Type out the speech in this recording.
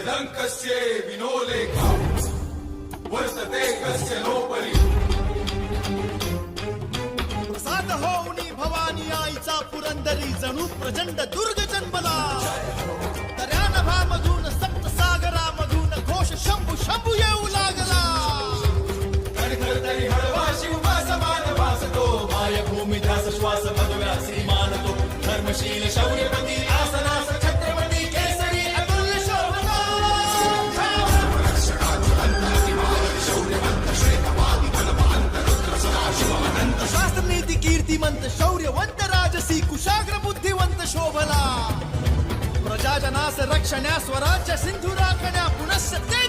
लंकस्य विनोलेखा वर्तते कस्य नोपरी प्रसाद होऊनी भवानी आईचा पुरंदरी जणू प्रचंड दुर्ग जन्मला दर्या नभामधून सप्तसागरामधून घोष शंभू शंभू येऊ लागला तरी हळवा शिवमा समान वासतो मायभूमी ध्यास श्वास मधुव्यासी मानतो धर्मशील शौर्यपती आसनास छत्रपती केसरी अतुल्य शोभना शास्त्र नीती कीर्तिमंत शौर्यवंत राजसी कुशाग्र बुद्धिवंत शोभला प्रजाजनास रक्षण्या स्वराज्य सिंधू राखण्या पुनश्च ते